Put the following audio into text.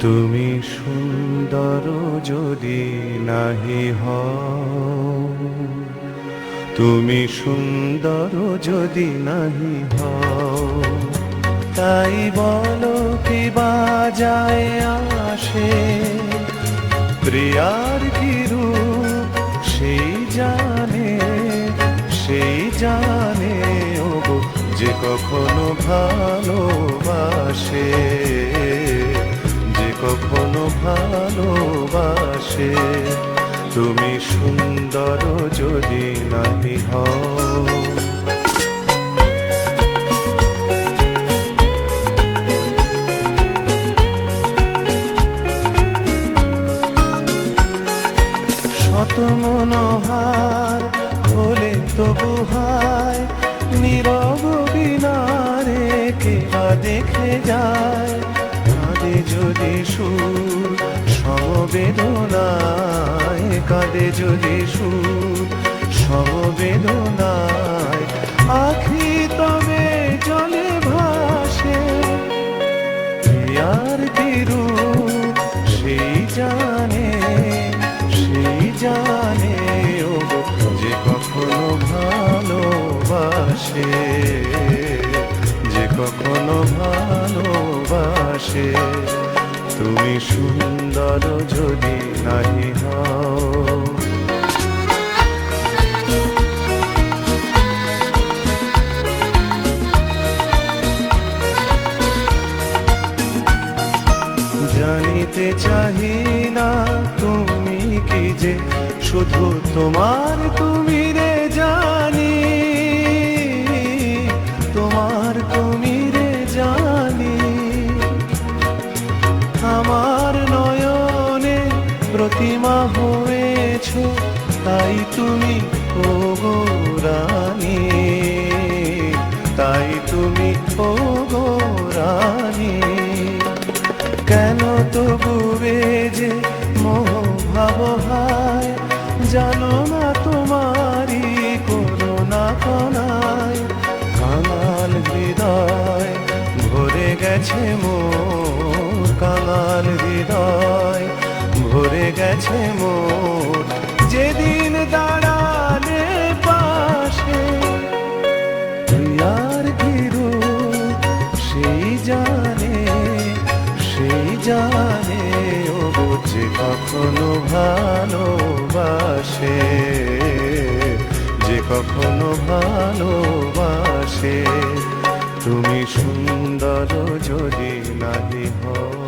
তুমি সুন্দর যদি নাহি হও, তুমি সুন্দর যদি নাহি হও, তাই বলো কি বাজায় আসে, প্রিয়ার কি রূপ সেই জানে ওগো যে কখনো ভালোবাসে, যে কখনো ভালোবাসে। তুমি সুন্দর যদি নাহি হও। শত মনোহার হলে তবু হায়, নীরব বিনারে কে বা দেখে যায়। কাঁদে যদি সুর সমবেদনায়, কাঁদে যদি সুর সমবেদনায়, আখি তবে জলে ভাসে। প্রিয়ার কি রূপ সেই জানে ও যে কখনো ভালোবাসে, যে কখনো ভালোবাসে। তুমি সুন্দর যদি নাহি হও। জানিতে চাহি না তুমি কি যে শুধু তোমার তুমি রে জানি, তোমার তুমি রে জানি। আমার নয়নে প্রতিমা হয়েছ, তাই তুমি ওগো রানী, তাই তুমি ওগো রানী। কেন তবু যে মোহ ভাব হায়, জানো না তোমারি করুণা কণায়। কাঙাল হৃদয় ভরে গেছে মোর, কাঙাল হৃদয় ভরে গেছে মোর। যেদিন দাঁড়ালে পাশে, প্রিয়ার কি রূপ সেই জানে ওগো যে কখনো ভালোবাসে, যে কখনো ভালোবাসে। তুমি সুন্দর যদি নাহি হও।